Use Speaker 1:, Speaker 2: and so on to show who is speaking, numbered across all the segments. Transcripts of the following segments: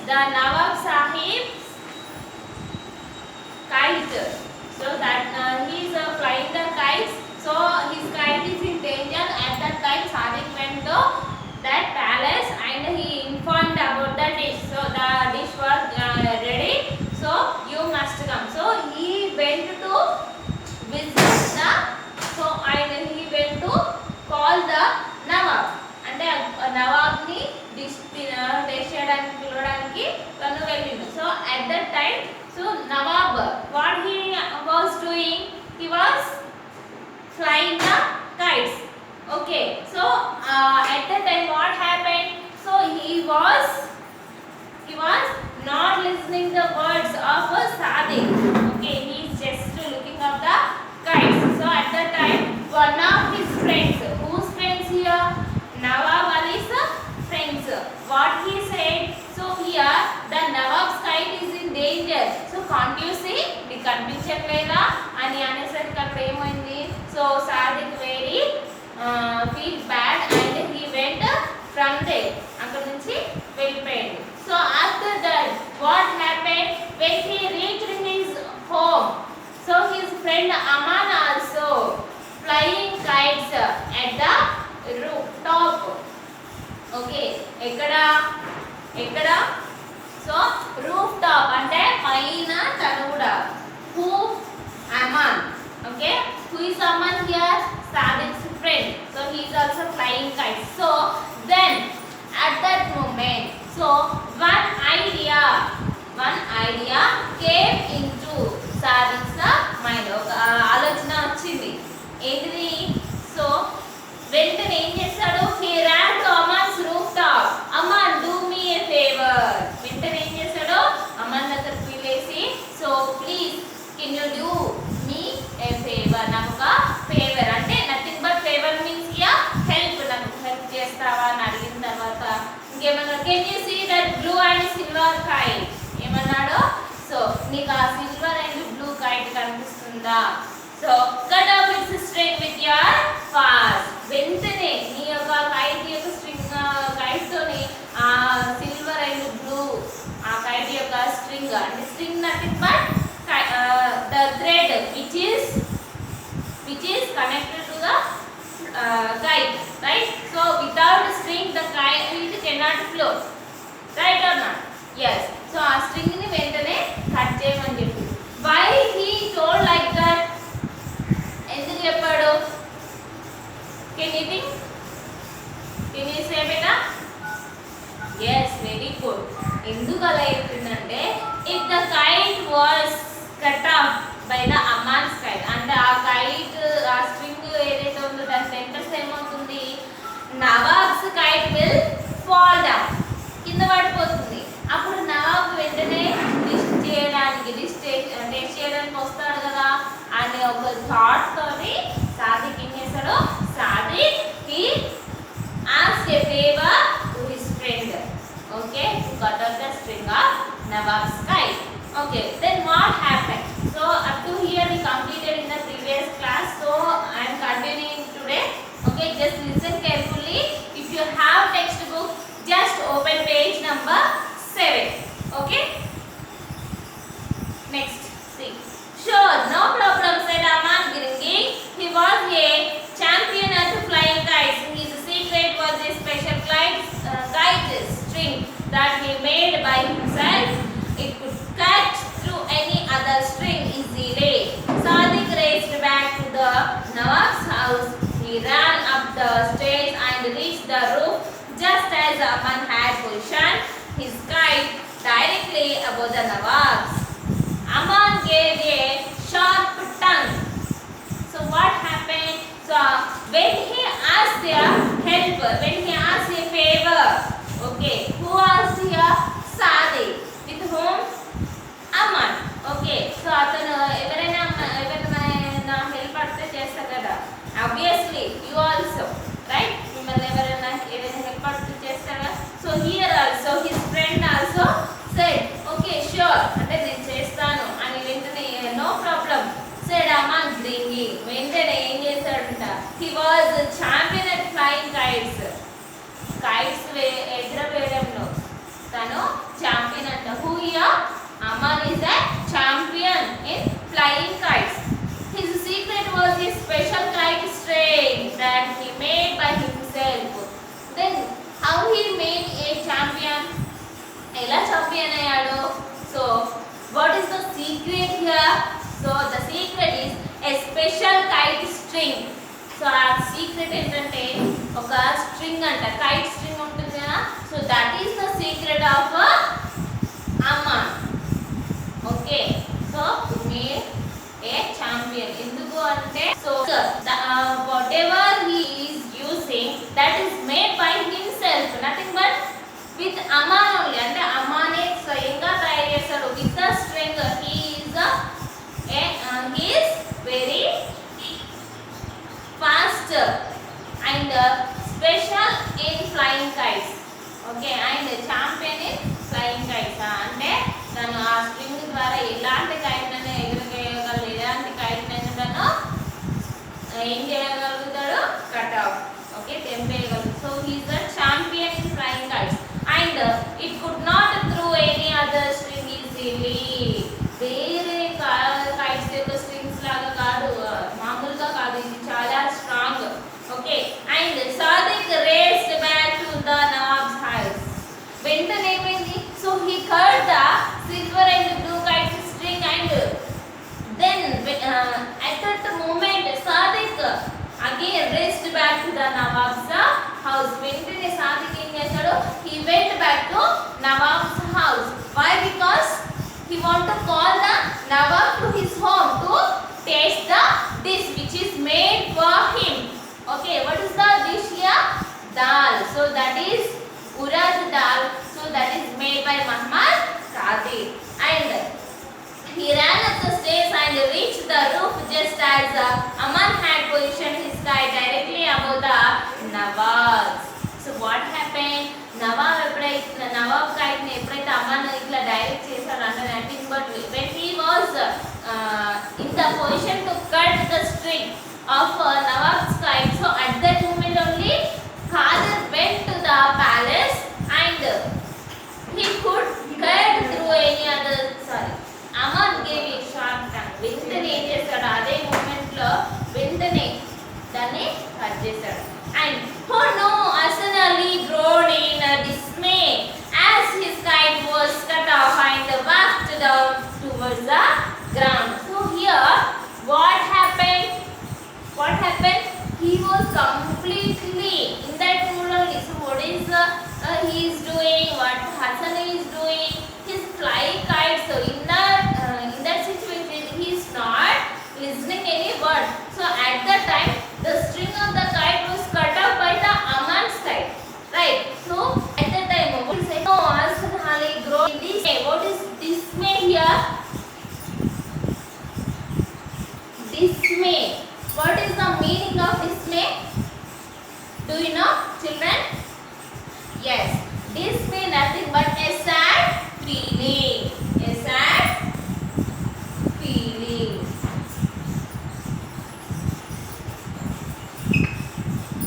Speaker 1: the Nawab Sahib's kite. So that he is flying the kites. So his kite is in danger. At that time, Sadiq went to that palace and he informed about the dish. So the dish was ready. So you must come. So he went to visit the. So and he went to call the Nawab. అంటే నవాబ్ని taste చేయడానికి పిలవడానికి తను వెళ్ళిండు. So at that time so Nawab what he was doing, he was flying the kites. Okay, so at that time what happened, so he was not listening the words of Sadiq. Okay, he is just looking at the kites. So at that time one of his friends, whose friends here, Nawab Ali's friends, what he said, so here the Nawab's kite is in danger, so can't you see, మీకు కనిపించట్లేదా అని అనేసరికి అక్కడ ఏమైంది, so Sadiq very feel bad and he went from there, అక్కడ నుంచి వెళ్ళిపోయాడు. So after that what happened, when he reached his home, so his friend Aman also flying kites at the rooftop. Okay, ఎక్కడ so roof top అంటే పైన తను కూడా, who Aman, okay, who is Aman here, Sadiq's friend, so he is also flying kites. So then at that moment, so one idea came into Sadiq's mind. ఒక ఆలోచన వచ్చింది, ఏంటిది, so వెంటనే ఏం చేస్తాడు, he ran to Aman's rooftop. Aman, do me a favor. వెంటనే ఏం చేస్తాడు, అమన్ దగ్గరికి వెళ్ళేసి, so please can you do me a favour, నాకు ఒక ఫేవర్ అంటే nothing but favour means ya help, నాకు హెల్ప్ చేస్తావా అని అడిగిన తర్వాత ఇంకేమన్నా, can you see that blue and silver kite, ఏమన్నాడు, సో నీకు ఆ సిల్వర్ అండ్ బ్లూ కైట్ కనిపిస్తుందా, so cut off its string with your fast. వెంటనే నీ యొక్క కైట్ యొక్క స్ట్రింగ్ కైట్ తోని ఆ సిల్వర్ అండ్ బ్లూ ఆ కైట్ యొక్క స్ట్రింగ్ అంటే string nothing but the thread which is connected to the kite, right? So without string the kite cannot float, right or not? Yes. So ఆ string ని వెంటనే cut చేయమని చెప్పి, why he told like that, ఎందుకు చెప్పాడు, can you think, can you say beta, yes, very good. ఎందుకు అలా చెప్పిందంటే, if the kite was cut off by the Aman's kite, అంటే ఆ కైట్ ఆ స్ట్రింగ్ ఏదైతే ఉందో దాని సెంటర్స్ ఏమవుతుంది, nawabs kite will fall down, కింద పడిపోతుంది. అప్పుడు నవాబ్ వెంటనే టెస్ట్ చేయడానికి వస్తాడు కదా అనే ఒక థాట్ తోని Sadiq ఏం చేశాడు, Sadiq he asked a favor to his friend, okay, to cut off the string of Nawab's kite. Okay, then what happened, so up to here we completed in the previous class, so I am continuing today. Okay, just listen carefully. If you have textbook, just open page number 7. Okay, next see, sure, no problem, said Aman grinning. He was a champion at flying kites. His secret was a special kite string that he made by himself. It could catch through any other string easily. Sadiq raced back to the Nawab's house. He ran up the stairs and reached the roof just as Aman had positioned his kite directly above the Nawab's. Aman gave a sharp tongue. So what happened? So when he asked their help, when he asked a favor, okay, who asked here? Sadiq. With whom? Aman. Okay, so atanu ఎవరైనా help అడిగితే చేస్తారు కదా, obviously you also, right? మిమ్మల్ని ఎవరైనా ఏదైనా help అడిగితే చేస్తారా, so here also his friend also said, okay, sure, అంటే నేను చేస్తాను అని వెంటనే no problem said Aman grinning. వెంటనే ఏం చేశాడంట, he was champion at flying kites. kites ఎగరవేయడం ఎలా చాంపియన్ అయ్యాడు? So what is the secret here? So the secret is a special kite string. So ఆ సీక్రెట్ ఏంటంటే ఒక స్ట్రింగ్ అంట, కైట్ స్ట్రింగ్ ఉంటుంది కదా. So that is the secret of Amman. Okay, so made A champion. ఎందుకు అంటే so what ever he is using that is made by himself, nothing but with Aman only. అంటే అమానే స్వయంగా తయారు చేస్తాడు with the string. He is very fast and special in flying kites. Okay, and champion in flying kites. అంటే తను ఆ string ద్వారా ఎలాంటి kite నైనా ఎగరగలగలడు, ఎలాంటి కైట్ నైనా తను ఏం చేయగలుగుతాడు? Cut off. ఓకే, తెంపేయగలడు. So he is the champion in flying kites and it could not through any other string easily. వేరే కైట్స్ యొక్క స్ట్రింగ్స్ లాగా కాదు, మామూలుగా కాదు, ఇది చాలా strong. Okay, and Sadiq raced back to the Nawab's house. వెంటనే ఏమైంది? So he cut the silver and blue kite string and then at that moment Sadiq again raced back to the Nawab's house. వెంటనే సాదిక్ ఏం చేశాడు? he went back to nawabs house. why? because he want to call the Nawab to his home to taste the dish which is made for him. Okay, what is the dish here? Dal. So that is urad dal. So that is made by Muhammad Sadiq. And he ran up the stairs and reached the roof just as Aman had positioned his kite directly above the Nawabs. So what happened? Nawab ఎప్పుడైతే Nawab kite ని ఎప్పుడైతే Amman ఇట్లా direct చేశాడు అంటే nothing but when he was in the position to cut the string of Nawab's kite, so at that moment only Qadir went to the palace and he could cut through any other. Aman gave a sharp tongue. వెంటనే ఏం చేశాడు? అదే moment లో వెంటనే దాన్ని cut చేశాడు. And oh no, Hasan Ali groaned in dismay as his kite was cut off and wafted down towards the ground. So here, what happened? What happened? He was completely in that mood only. So what is he is doing? What Hasan is doing? His flying kite. So in that situation, he is not listening any word. So at that time, the string of the kite was cut off by the Aman's kite, right? So at that time, what is it? No, Hasan Ali groaned in dismay. What is dismay here? Dismay. What is the meaning of dismay? Do you know, children? Yes, dismay nothing but a sad feeling. A sad feeling.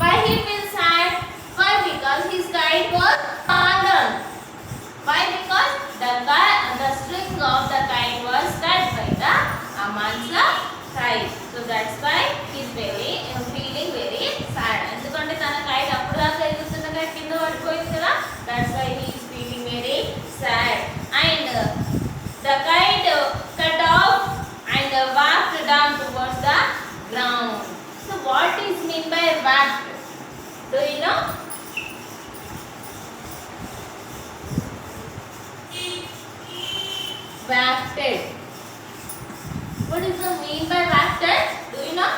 Speaker 1: Why he feels sad? Why? Because his kite was abandoned. Why? Because the string of the kite was cut by the Aman's kite. So that's why he's feeling very sad. ఎందుకంటే తన kite అప్పుడు దాకా ఎగురుతున్న kite కింద పడిపోయింది కదా. That's why he is feeling very sad. And the kite cut off and wafted down towards the ground. So what is mean by wafted? Do you know? Wafted. What is the mean by wafted? Do you know?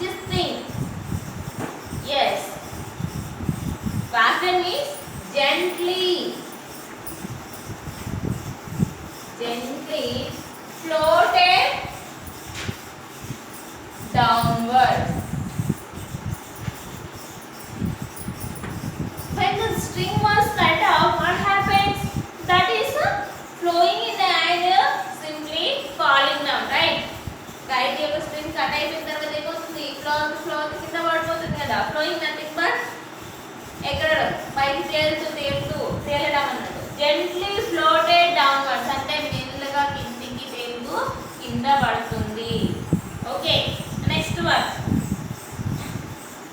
Speaker 1: Just think. Yes. Wafted means gently. Gently floated downwards. When the string was cut off, what happens? That is flowing in the air, simply falling down, right? Kite యొక్క string cut అయిపోయిన తర్వాత ఏమవుతుంది? Flow కింద పడిపోతుంది కదా. Flowing nothing but ఎక్కడడం, పైకి తేలడం అన్నట్టు. Gently floated downwards అంటే మెల్లగా కిందికి తేలుతూ కింద పడుతుంది. Okay, next one.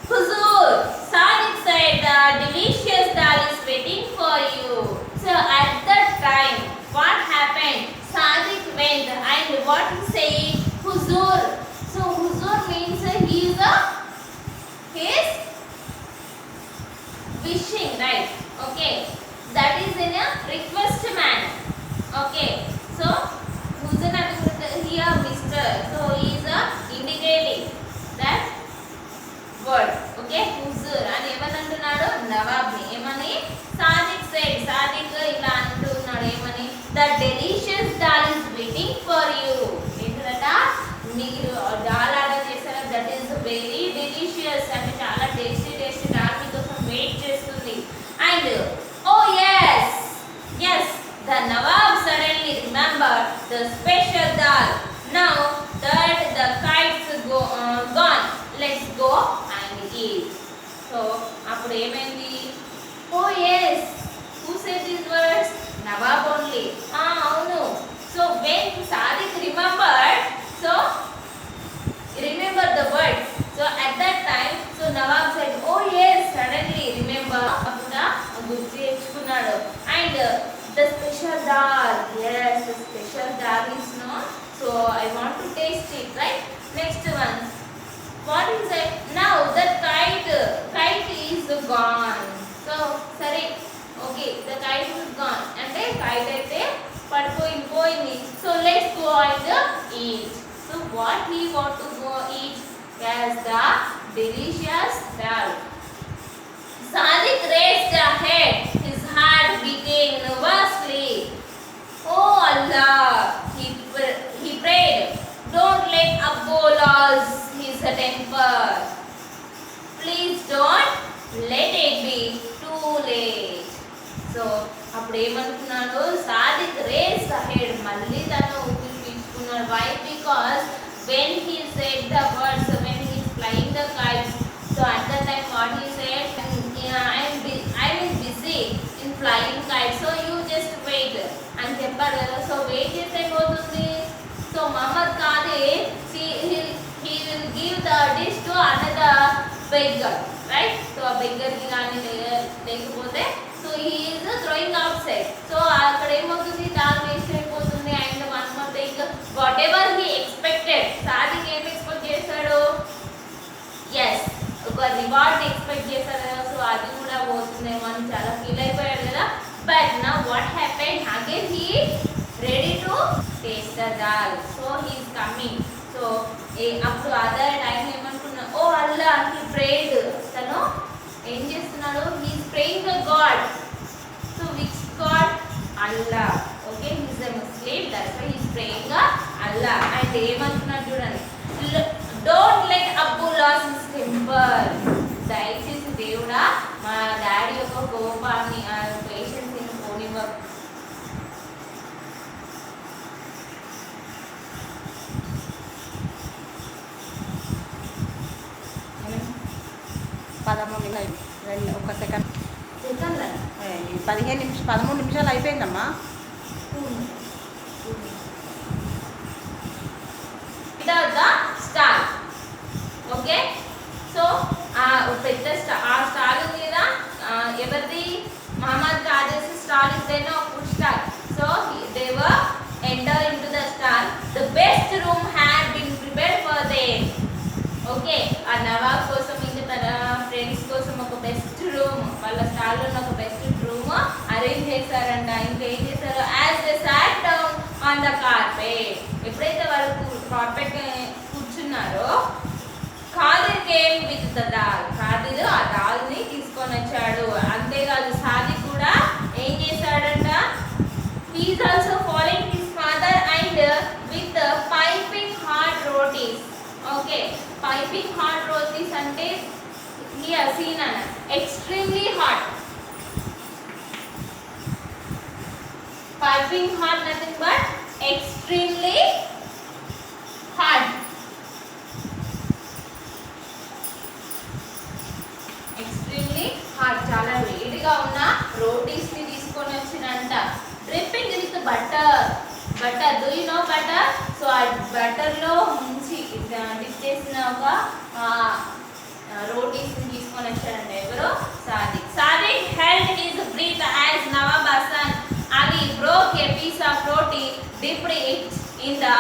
Speaker 1: Huzur, Sadiq said, the delicious dal is waiting for you. the delicious dal is waiting for you. ఏంటంట మీరు దాల్ ఆర్డర్ చేశారా, దట్ ఈస్ వెరీ డెలిషియస్ అంటే చాలా టేస్టీ టేస్టీ దాల్ మీకోసం వెయిట్ చేస్తుంది. అండ్ ఓ ఎస్ ఎస్ the Nawab suddenly remembered the special dal. Now that the kites gone, let's go and eat. So అప్పుడు ఏమైంది? Oh yes, who said these words? Nawab only. అవును. So when Sadiq remembered, so remember the words. So at that time, so Nawab said, oh yes, suddenly remember. అప్పుడు గుర్తు తెచ్చుకున్నాడు. And the special dal, yes, the special dal is no. So I want to taste it, right? Next one. What is it? Now the kite is gone. So sorry. Okay, the kite is gone. And the kite అయితే పడిపోయింది. So let's go and eat. So what he want to go eat? Yes, the delicious dal. Sadiq raised a head. His heart began nervously. Oh Allah, he prayed. Don't let Abbo lose his temper. Please don't let it be too late. So అప్పుడు ఏమనుకున్నాడు? Sadiq race ahead, మళ్ళీ తను ఊపిరి పీల్చుకున్నాడు. Why? Because when he said the words, when he is flying the kites, so at that time what he said, I am busy in flying kites, so you just wait అని చెప్పాడు కదా. So wait చేస్తే పోతుంది. So Mohammed కాదే he will give the dish to another beggar, right? So ఆ beggar కి కానీ లేకపోతే so he is throwing outside. So అక్కడ ఏమవుతుంది? దాల్ వేస్ట్ అయిపోతుంది. And one more thing, what ever he expected, Sadiq ఏం ఎక్స్పెక్ట్ చేశాడు? ఎస్, ఒక రివార్డ్ ఎక్స్పెక్ట్ చేశారు కదా. సో అది కూడా పోతుందేమో అని చాలా ఫీల్ అయిపోయాడు కదా. But now what happen? Again he ready to taste the dal. So he is coming. So అప్పుడు అదర్ టైం ఏమనుకున్నా? Oh Allah, he prayed. తను ఏం చేస్తున్నాడు? He is praying the god. So which god? Allah. Okay, he is a Muslim, that's why he is praying Allah. And ఏమంటున్నాడు చూడండి, don't let Abbu lose his temper. దయచేసి దేవుడా మా డాడీ యొక్క కోపాన్ని పేషెన్స్ ని పోనివ్వ.
Speaker 2: ఒక సెకండ్ 13 నిమిషాలు అయిపోయిందమ్మా.
Speaker 1: Without the star. Okay, so పెద్ద ఆ స్టార్ ఉంది కదా, ఎవరిది? మహమ్మద్ కాదేసి star is there no food star. So they were enter into the star. The best room had been prepared for them. Okay, ఆ నవాబ్ కోసం ఇంకా తన ఫ్రెండ్స్ కోసం ఒక బెస్ట్ రూమ్, వాళ్ళ స్టార్ లో ఒక బెస్ట్ రూమ్ అరేంజ్ చేశారంట. ఇంకా ఏం చేశారు? as they sat down on the carpet, ఎప్పుడైతే వాళ్ళు కార్పెట్ కూర్చున్నారో, Qadir came with the dal. Qadir ఆ దాల్ని తీసుకొని వచ్చాడు. అంతేకాదు సాదిక్ కూడా ఏం చేశాడంట? he is also following his father and with piping hot rotis. Okay, piping hot rotis అంటే here seen ana extremely hot. Piping hot nothing but extremely hot. Extremely hot, చాలా వేడిగా ఉన్న రోటీస్ ని తీసుకొని వచ్చినంట. dripping with butter. Do you know butter? So ఆ butter లో ముంచి dip చేసిన ఒక రోటీస్ ని తీసుకొని వచ్చారంట. ఎవరు? Sadiq held his breath as Nawab Hasan Ali broke a piece of roti, dipped it in the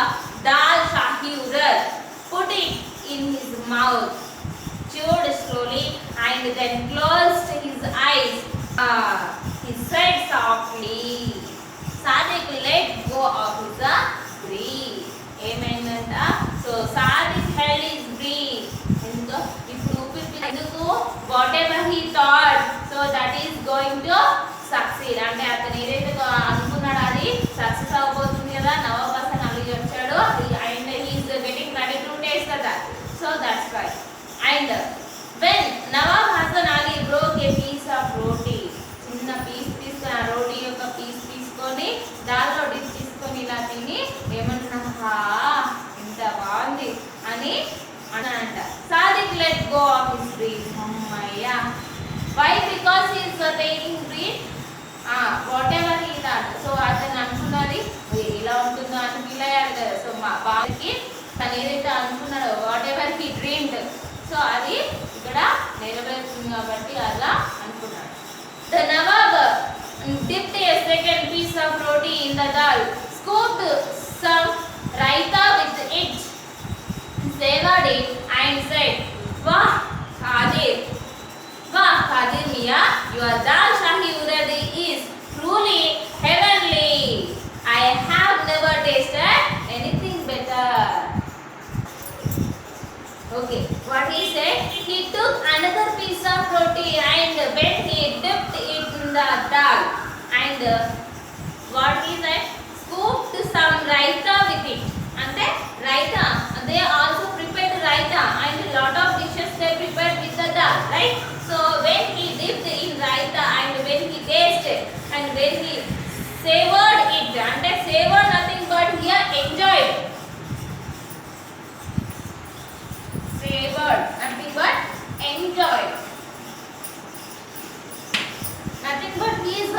Speaker 1: dal shahi udar, put it in his mouth, chewed slowly and then closed his eyes. He said softly. Sadiq let go of his breath. ఏమైందంట? So Sadiq held his breath. ఇప్పుడు ఊపిరి ఎందుకు? Whatever he thought, so that is going to Why? Because he is taking breed. Whatever he done. So అతను అనుకున్నది ఇలా ఉంటుందో అని feel అయ్యాడు కదా. సో మా బాబుకి తను ఏదైతే అనుకున్నాడో whatever he dreamed, so అది ఇక్కడ నెరవేరుతుంది కాబట్టి అలా అనుకున్నాడు. The Nawab dipped a second piece of roti in the dal, scooped some raita with it, savored it and said, "Wah, Qadir! Wah, Qadir Mia, your dal shahi uradi is truly heavenly. I have never tasted anything better." Okay, what he said? He took another piece of roti and when he dipped it in the dal and what he said? Scooped some raita with it. Ante raita, they also prepared raita and lot of dishes they prepared with the dal, right? So when he dipped in raita and when he tasted and when he savored it, ante savor nothing but here enjoyed. Savored, nothing but enjoyed. Nothing but he is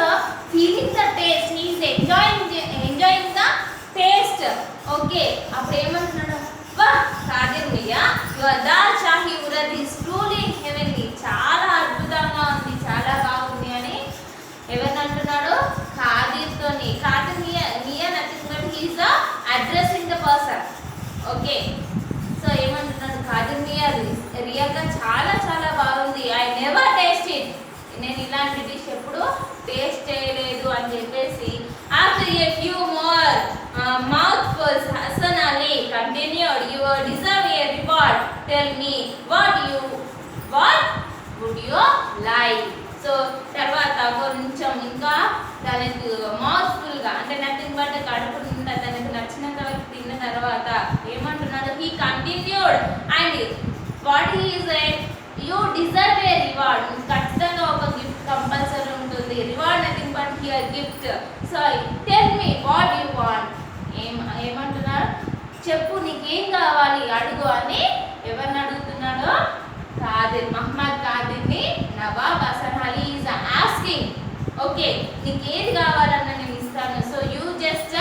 Speaker 1: feeling the taste. He is enjoying the taste. Okay. అప్పుడు ఏమంటున్నాడు? వాహ్ Qadir Miya, your dal shahi urad is truly heavenly. చాలా అద్భుతంగా ఉంది, చాలా బాగుంది అని ఎవరిని అంటున్నాడు? ఖాదిర్తోని. Qadir Miya nothing but he is addressing the person. Okay. So ఏమంటున్నాడు? ఖాదిర్ మియా రియల్గా చాలా చాలా బాగుంది. I never taste it. నేను ఇలాంటి డిష్ ఎప్పుడు టేస్ట్ చేయలేదు అని చెప్పేసి after a few more mouthfuls Hasan Ali continued, you deserve a reward, tell me what would you like. So తర్వాత కొంచెం ఇంకా తనకు మౌత్ఫుల్గా అంటే నథింగ్ బట్ కడుపు నిండా తనకు నచ్చినంత వరకు తిన్న తర్వాత ఏమంటున్నాడు? He continued and what he said, you deserve a reward. ఖచ్చితంగా ఒక గిఫ్ట్ కంపల్సరీ ఉంటుంది. Reward nothing but here gift. So tell me what you want. ఏమంటున్నాడు? చెప్పు నీకేం కావాలి అడుగు అని ఎవరిని అడుగుతున్నాడు? ఖాదిర్, మహమ్మద్ ఖాదిర్ని Nawab Hasan Ali is asking. Okay, నీకేది కావాలన్నా నేను ఇస్తాను. So you just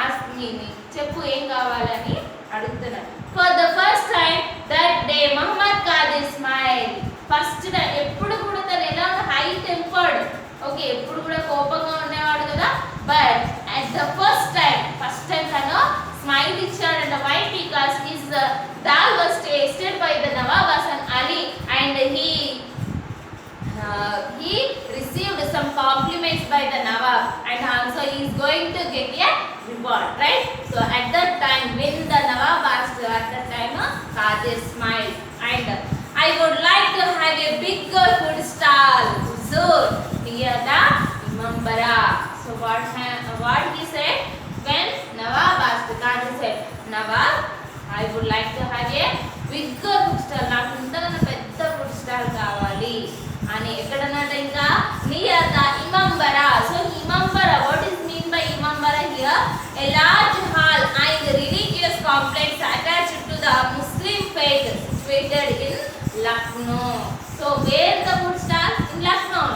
Speaker 1: ask me, చెప్పు ఏం కావాలని అడుగుతున్నాడు. For the first time that day Mohammad Qadir smile. First time ఎప్పుడు కూడా తను ఎలా హై టెంపర్డ్, ఓకే, ఎప్పుడు కూడా కోపంగా ఉండేవాడు కదా. But at the first time తను స్మైల్ ఇచ్చాడంట. Why? Because his dal was tasted by the Nawab Hasan Ali and he received some compliments by the Nawab and also he is going to get a reward, right? So at that time when the Nawab asked, at that time Qadir smiled and I would like to have a bigger food stall near the Imambara. So what he said when Nawab asked, Qadir said, Nawab, I would like to have a bigger food stall. నాకు ఇంతకన్నా పెద్ద food stall కావాలి అని. ఎక్కడన్నట్టు ఇంకా near the Imambara. So Imambara, what is mean by Imambara here? A large hall and religious complex attached to the Muslim faith situated in Lucknow. So where the food stall? In Lucknow.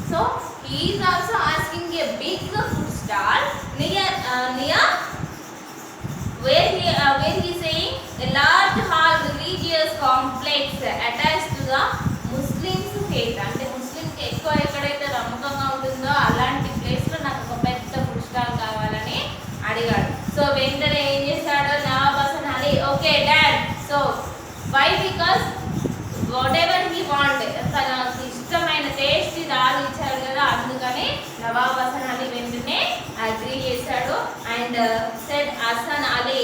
Speaker 1: So he is also asking a big food stall near where he is saying a large hall religious complex attached to the Muslims faith. అంటే ముస్లింకి ఎక్కువ ఎక్కడైతే నమ్మకంగా ఉంటుందో అలాంటి ప్లేస్లో నాకు ఒక పెద్ద ఫుడ్ స్టాల్ కావాలని అడిగాడు. సో వెంటనే ఏం చేశాడు Nawab Hasan Ali? Okay dad. So why? Because whatever he want, తనకు ఇష్టమైన టేస్ట్ దాల్ ఇచ్చారు కదా, అందుకని నవాబ్ హసన్ అలీ వెంటనే అగ్రీ చేశాడు. And said Hasan Ali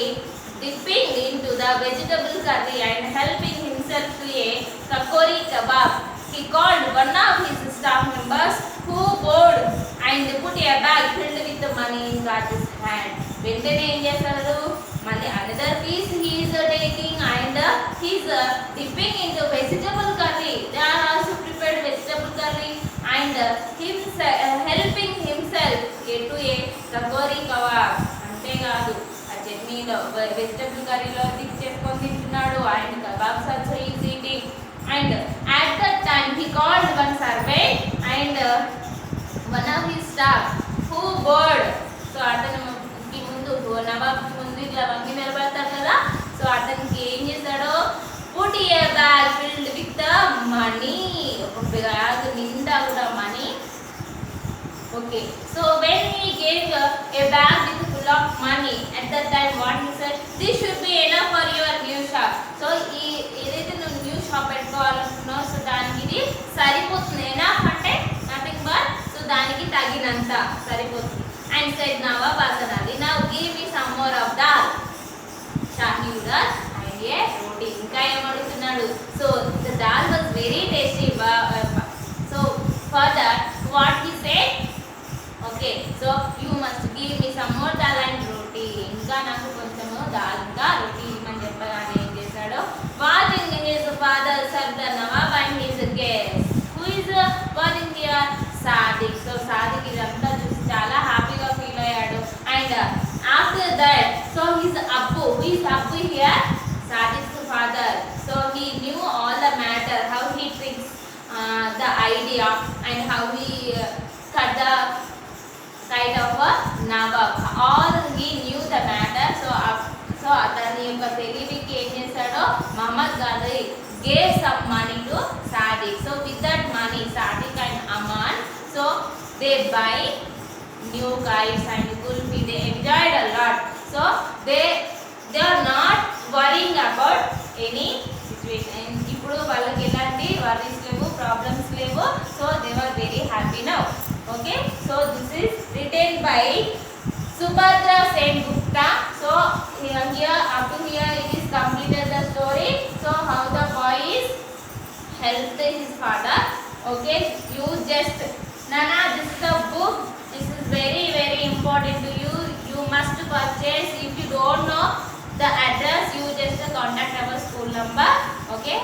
Speaker 1: dipping into the vegetable curry and helping himself to a kakori kebab. He called one of his staff members who bowed and put a bag filled with money in Qadir's hand. వెంటనే ఏం చేశారు? మళ్ళీ another piece he is taking and he is dipping into vegetable curry. They are also prepared vegetable curry and helping himself to a kakori kebab. అంతేకాదు చట్నీలో vegetable కర్రీలో dip చేసుకొని తింటున్నాడు. And kebabs also is eating. And at that time he called one servant servant and one of his staff who bowed. So అతనికి ముందు నవాబ్ ముందు ఇట్లా వంగి నిలబడతాడు కదా. సో అతనికి ఏం చేశాడో put a bag filled with the money. ఒక బ్యాగ్ నిండా కూడా money. Okay, so when he gave a bag with full of money, at that time what he said, this should be enough for your new shop. So ఏదైతే నువ్వు new shop పెట్టుకోవాలనుకున్నావు, so దానికి ఇది సరిపోతుంది. Enough అంటే nothing but, so దానికి తగినంత సరిపోతుంది. And said Nawab Hasan, now give me some more of dal. Shahi Udas and a roti. ఇంకా ఏం అడుగుతున్నాడు? So the dal was very tasty. So for that what he said, okay, so you must give me some more dal and roti. ఇంకా నాకు కొంచెము దాల్ ఇంకా రోటీ ఇవ్వమని చెప్పగానే ఏం చేశాడు? Watching his father serve the Nawab and his guests. Who is watching here? Sadiq. So Sadiq ఇదంతా చూసి చాలా హ్యాపీగా ఫీల్ అయ్యాడు. And after that, so his Abbu, who is Abbu here? Sadiq's father. So he knew all the matter, how he thinks the idea and how he cut the side of a Nawab. All he knew the matter. So అతని యొక్క తెలివికి ఏం చేశాడో Mohammed Gandhi gave some money to Sadiq. So with that money, Sadiq and Aman, so they buy new kites and kulfi. They enjoyed a lot. So they are not worrying about any situation. ఇప్పుడు వాళ్ళకి ఎలాంటి worries లేవు, problems లేవు. So they were very happy now. Okay, so this is written by Subhadra Sen Gupta. So here up to here it is completed the story. So how the boy is helped his father. Okay, you just Nana, this is the book. This is very very important to you. You must purchase. If you don't know the address, you just contact our school number. Okay.